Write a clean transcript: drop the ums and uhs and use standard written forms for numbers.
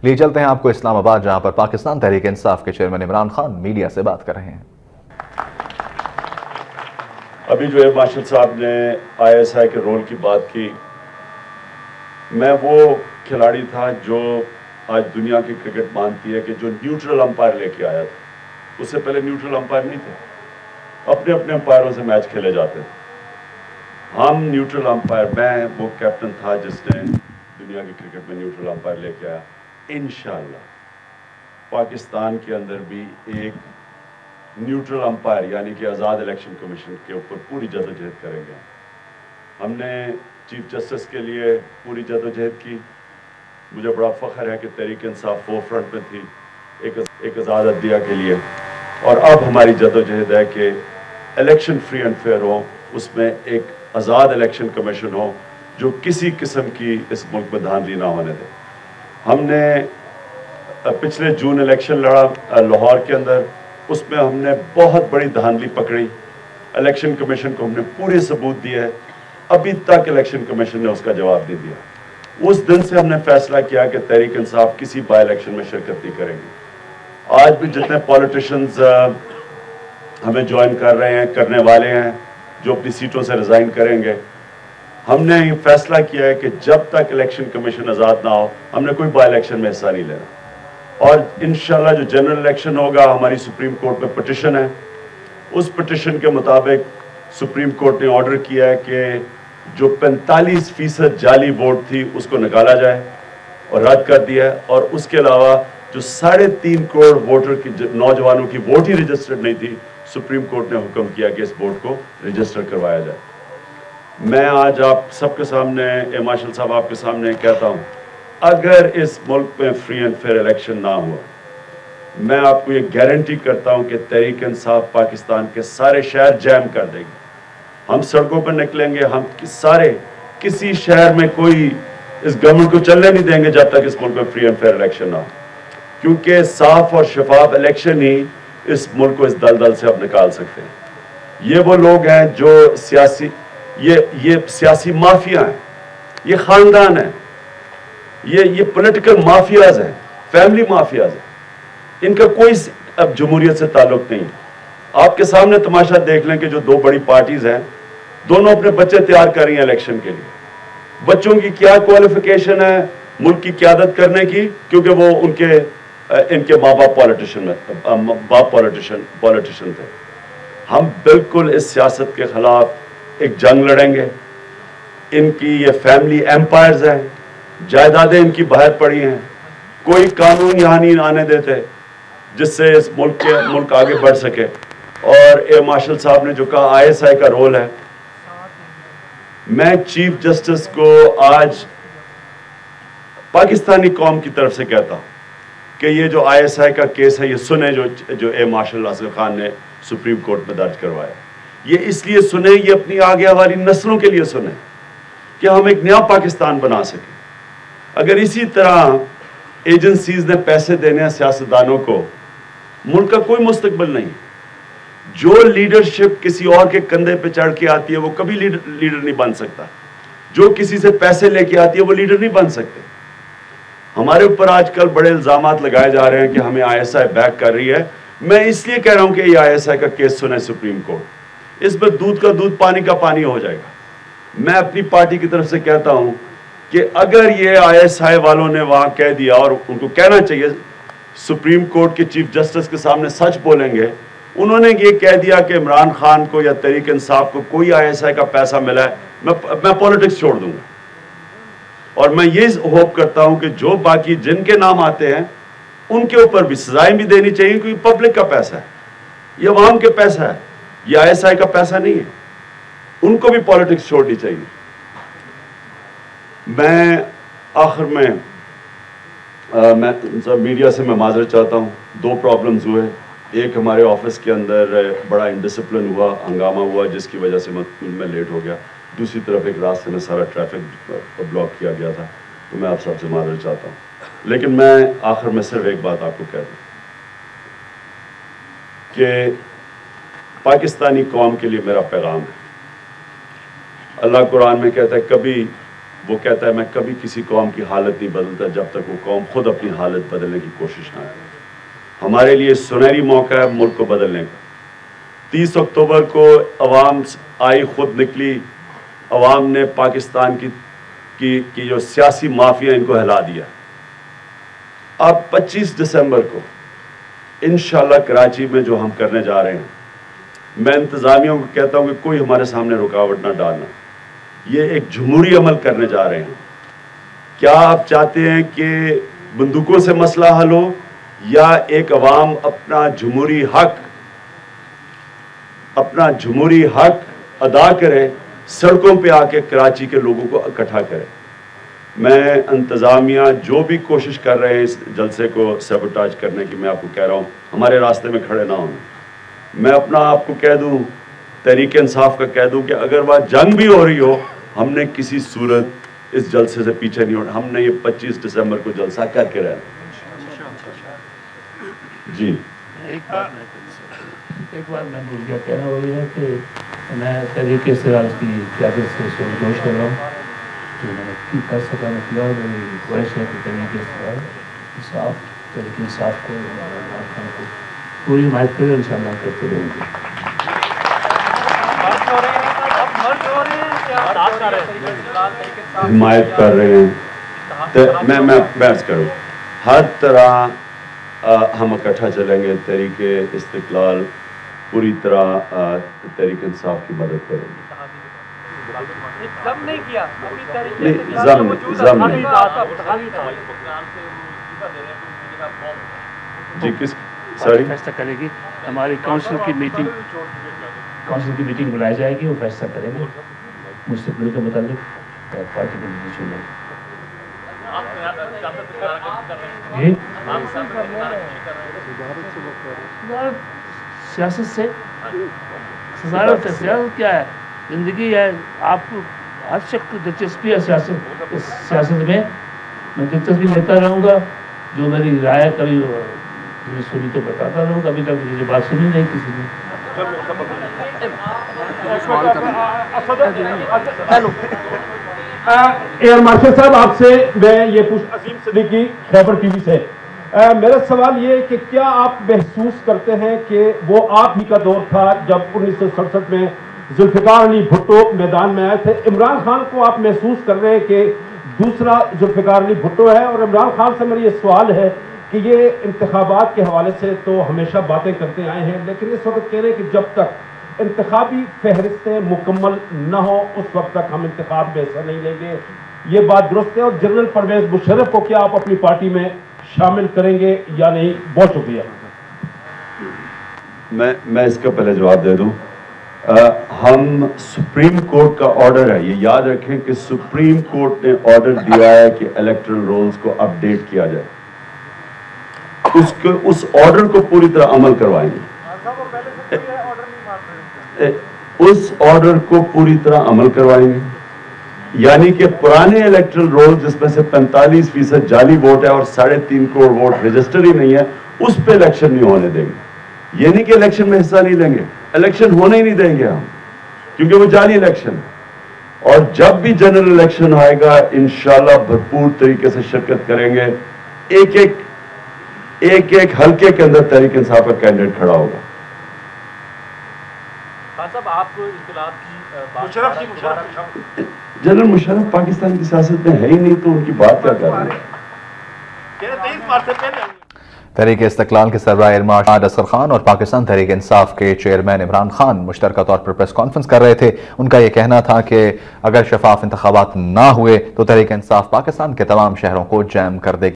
لیے چلتے ہیں آپ کو اسلام آباد، جہاں پر پاکستان تحریک انصاف کے چیئرمین عمران خان میڈیا سے بات کر رہے ہیں۔ ابھی جو ہے ماشل صاحب نے آئی ایس آئی کے رول کی بات کی، میں وہ کھلاڑی تھا جو آج دنیا کی کرکٹ مانتی ہے کہ جو نیوٹرل امپائر لے کے آیا تھا۔ اس سے پہلے نیوٹرل امپائر نہیں تھے، اپنے اپنے امپائروں سے میچ کھیلے جاتے تھے۔ ہم نیوٹرل امپائر، میں وہ کیپٹن تھا جس نے دنیا کی کرکٹ میں نیوٹرل امپائر لے کے آیا۔ انشاءاللہ پاکستان کے اندر بھی ایک نیوٹرل امپائر یعنی کہ آزاد الیکشن کمیشن کے اوپر پوری جدوجہد کریں گے۔ ہم نے چیف جسٹس کے لیے پوری جدوجہد کی۔ مجھے بڑا فخر ہے کہ تحریک انصاف فور فرنٹ پہ تھی ایک آزاد عدلیہ کے لیے، اور اب ہماری جدوجہد ہے کہ الیکشن فری اینڈ فیئر ہو، اس میں ایک آزاد الیکشن کمیشن ہو جو کسی قسم کی اس ملک میں دھاندلی نہ ہونے دے۔ ہم نے پچھلے جون الیکشن لڑا لاہور کے اندر، اس میں ہم نے بہت بڑی دھاندلی پکڑی۔ الیکشن کمیشن کو ہم نے پورے ثبوت دیے، ابھی تک الیکشن کمیشن نے اس کا جواب نہیں دیا۔ اس دن سے ہم نے فیصلہ کیا کہ تحریک انصاف کسی بائی الیکشن میں شرکت نہیں کرے گی۔ آج بھی جتنے پولیٹیشنز ہمیں جوائن کر رہے ہیں، کرنے والے ہیں، جو اپنی سیٹوں سے ریزائن کریں گے، ہم نے یہ فیصلہ کیا ہے کہ جب تک الیکشن کمیشن آزاد نہ ہو ہم نے کوئی بائی الیکشن میں حصہ نہیں لینا۔ اور انشاءاللہ جو جنرل الیکشن ہوگا، ہماری سپریم کورٹ میں پٹیشن ہے، اس پٹیشن کے مطابق سپریم کورٹ نے آرڈر کیا ہے کہ جو 45% جعلی ووٹ تھی اس کو نکالا جائے اور رد کر دیا ہے، اور اس کے علاوہ جو 3.5 کروڑ ووٹر کی نوجوانوں کی ووٹ ہی رجسٹرڈ نہیں تھی، سپریم کورٹ نے حکم کیا کہ اس ووٹ کو رجسٹر کروایا جائے۔ میں آج آپ سب کے سامنے، ماشل صاحب آپ کے سامنے کہتا ہوں، اگر اس ملک میں فری اینڈ فیئر الیکشن نہ ہوا، میں آپ کو یہ گارنٹی کرتا ہوں کہ تحریک انصاف پاکستان کے سارے شہر جیم کر دے گی۔ ہم سڑکوں پر نکلیں گے، ہم سارے کسی شہر میں کوئی اس گورنمنٹ کو چلنے نہیں دیں گے جب تک اس ملک میں فری اینڈ فیئر الیکشن نہ ہو، کیونکہ صاف اور شفاف الیکشن ہی اس ملک کو اس دلدل سے اب نکال سکتے ہیں۔ یہ وہ لوگ ہیں جو یہ سیاسی مافیا ہیں، یہ خاندان ہیں، یہ پولیٹیکل مافیاز ہیں، فیملی مافیاز ہیں، ان کا کوئی اب جمہوریت سے تعلق نہیں۔ آپ کے سامنے تماشا دیکھ لیں کہ جو دو بڑی پارٹیز ہیں، دونوں اپنے بچے تیار کر رہی ہیں الیکشن کے لیے۔ بچوں کی کیا کوالیفیکیشن ہے ملک کی قیادت کرنے کی؟ کیونکہ وہ ان کے ماں باپ پولیٹیشن تھے۔ ہم بالکل اس سیاست کے خلاف ایک جنگ لڑیں گے۔ ان کی یہ فیملی ایمپائرز ہیں، جائیدادیں ان کی باہر پڑی ہیں، کوئی قانون یہاں نہیں آنے دیتے جس سے اس ملک آگے بڑھ سکے۔ اور ماشل صاحب نے جو کہا آئی ایس آئی کا رول ہے، میں چیف جسٹس کو آج پاکستانی قوم کی طرف سے کہتا ہوں کہ یہ جو آئی ایس آئی کا کیس ہے یہ سنیں، جو ماشل اصغر خان نے سپریم کورٹ میں درج کروایا، یہ اس لیے سنیں، یہ اپنی آگے والی نسلوں کے لیے سنیں کہ ہم ایک نیا پاکستان بنا سکیں۔ اگر اسی طرح ایجنسیز نے پیسے دینے ہیں سیاستدانوں کو، ملک کا کوئی مستقبل نہیں۔ جو لیڈرشپ کسی اور کے کندھے پہ چڑھ کے آتی ہے وہ کبھی لیڈر نہیں بن سکتا۔ جو کسی سے پیسے لے کے آتی ہے وہ لیڈر نہیں بن سکتے۔ ہمارے اوپر آج کل بڑے الزامات لگائے جا رہے ہیں کہ ہمیں آئی ایس آئی بیک کر رہی ہے۔ میں اس لیے کہہ رہا ہوں کہ یہ آئی ایس آئی کا کیس سنیں سپریم کورٹ، اس میں دودھ کا دودھ پانی کا پانی ہو جائے گا۔ میں اپنی پارٹی کی طرف سے کہتا ہوں کہ اگر یہ آئی ایس آئی والوں نے وہاں کہہ دیا، اور ان کو کہنا چاہیے، سپریم کورٹ کے چیف جسٹس کے سامنے سچ بولیں گے، انہوں نے یہ کہہ دیا کہ عمران خان کو یا تحریک انصاف کو کوئی آئی ایس آئی کا پیسہ ملا ہے، میں پولیٹکس چھوڑ دوں گا۔ اور میں یہ ہوپ کرتا ہوں کہ جو باقی جن کے نام آتے ہیں ان کے اوپر بھی سزائیں بھی دینی چاہیے، کیونکہ پبلک کا پیسہ ہے، یہ عوام کے پیسہ ہے، یہ آئی ایس آئی کا پیسہ نہیں ہے۔ ان کو بھی پولیٹکس چھوڑنی چاہیے۔ میں آخر میں میڈیا سے میں معذرت چاہتا ہوں، دو پرابلمز ہوئے۔ ایک ہمارے آفس کے اندر بڑا انڈسپلن ہوا، ہنگامہ ہوا، جس کی وجہ سے میں لیٹ ہو گیا۔ دوسری طرف ایک راستے میں سارا ٹریفک بلاک کیا گیا تھا، تو میں آپ سب سے معذرت چاہتا ہوں۔ لیکن میں آخر میں صرف ایک بات آپ کو کہہ دوں کہ پاکستانی قوم کے لیے میرا پیغام ہے۔ اللہ قرآن میں کہتا ہے کبھی وہ کہتا ہے میں کبھی کسی قوم کی حالت نہیں بدلتا جب تک وہ قوم خود اپنی حالت بدلنے کی کوشش نہ کرے. ہمارے لیے سنہری موقع ہے ملک کو بدلنے کا. 30 اکتوبر کو عوام آئی، خود نکلی، عوام نے پاکستان کی جو سیاسی مافیا ان کو ہلا دیا. اب 25 دسمبر کو انشاءاللہ کراچی میں جو ہم کرنے جا رہے ہیں، میں انتظامیوں کو کہتا ہوں کہ کوئی ہمارے سامنے رکاوٹ نہ ڈالنا. یہ ایک جمہوری عمل کرنے جا رہے ہیں. کیا آپ چاہتے ہیں کہ بندوقوں سے مسئلہ حل ہو، یا ایک عوام اپنا جمہوری حق ادا کرے، سڑکوں پہ آ کے کراچی کے لوگوں کو اکٹھا کرے؟ میں انتظامیہ جو بھی کوشش کر رہے ہیں اس جلسے کو سیبوٹاج کرنے کی، میں آپ کو کہہ رہا ہوں ہمارے راستے میں کھڑے نہ ہونا. میں اپنا آپ کو کہہ دوں، تحریک انصاف کا کہہ دوں کہ اگر وہ جنگ بھی ہو رہی ہو، ہم نے کسی صورت اس جلسے سے پیچھے نہیں ہونا. ہم نے یہ 25 دسمبر کو جلسہ کر کے رہنا. جی ایک بات میں بھول گیا کہنا، وہ یہ ہے کہ میں تحریک استقلال کی قیادت سے سرجوش کر رہا ہوں. جو میں نے کر سکا میں کیا، اور میری خواہش ہے کہ تحریک انصاف کو عمران خان کو پوری حمایت کرے، انشاءاللہ کرتے رہیں گے. حمایت کر رہے ہیں. میں بحث کروں، ہر طرح ہم اکٹھا چلیں گے. تحریک استقلال پوری طرح تحریک انصاف کی مدد کریں گے. جی کس سوری فیصلہ کرے گی. ہماری کونسل کی میٹنگ بلائی جائے گی، وہ فیصلہ کریں گے مستقبل کے متعلق پارٹی کے ڈسیزن میں. سیاست سے صدارت ہے. سیاست کیا ہے؟ زندگی ہے. آپ کو ہر شخص کو دلچسپی ہے سیاست میں دلچسپی لیتا رہوں گا. جو میری رائے کبھی سنی تو بتاتا رہوں گا. ابھی تک مجھے بات سنی نہیں کسی نے. ایئر مارشل صاحب، آپ سے میں یہ پوچھ، عظیم صدیقی خیبر ٹی وی سے، میرا سوال یہ ہے کہ کیا آپ محسوس کرتے ہیں کہ وہ آپ ہی کا دور تھا جب 1967 میں ذوالفقار علی بھٹو میدان میں آئے تھے؟ عمران خان کو آپ محسوس کر رہے ہیں کہ دوسرا ذوالفقار علی بھٹو ہے؟ اور عمران خان سے میرا یہ سوال ہے کہ یہ انتخابات کے حوالے سے تو ہمیشہ باتیں کرتے آئے ہیں، لیکن اس وقت کہہ رہے ہیں کہ جب تک انتخابی فہرستیں مکمل نہ ہو اس وقت تک ہم انتخاب میں حصہ نہیں لیں گے. یہ بات درست ہے؟ اور جنرل پرویز مشرف کو کیا آپ اپنی پارٹی میں شامل کریں گے یا نہیں؟ بہت شکریہ. میں اس کا پہلے جواب دے دوں. ہم سپریم کورٹ کا آرڈر ہے، یہ یاد رکھیں کہ سپریم کورٹ نے آرڈر دیا ہے کہ الیکٹرل رولز کو اپ ڈیٹ کیا جائے. اس آرڈر کو پوری طرح عمل کروائیں گے. اس آرڈر کو پوری طرح عمل کروائیں گے. یعنی کہ پرانے الیکٹرل رول جس میں سے 45% جعلی ووٹ ہے اور 3.5 کروڑ ووٹ رجسٹر ہی نہیں ہے، اس پہ الیکشن نہیں ہونے دیں گے. یہ نہیں کہ الیکشن میں حصہ نہیں لیں گے، الیکشن ہونے ہی نہیں دیں گے ہم، کیونکہ وہ جعلی الیکشن. اور جب بھی جنرل الیکشن آئے گا انشاءاللہ بھرپور طریقے سے شرکت کریں گے. ایک حلقے کے اندر تحریک انصاف کا کینڈیڈیٹ کھڑا ہوگا. جنرل مشرف پاکستان کی سیاست میں ہے ہی نہیں تو ان کی بات کیا کر رہے ہیں؟ تحریک استقلال کے سربراہ ایئر مارشل اصغر خان اور پاکستان تحریک انصاف کے چیئرمین عمران خان مشترکہ طور پر پریس کانفرنس کر رہے تھے. ان کا یہ کہنا تھا کہ اگر شفاف انتخابات نہ ہوئے تو تحریک انصاف پاکستان کے تمام شہروں کو جیم کر دے گی.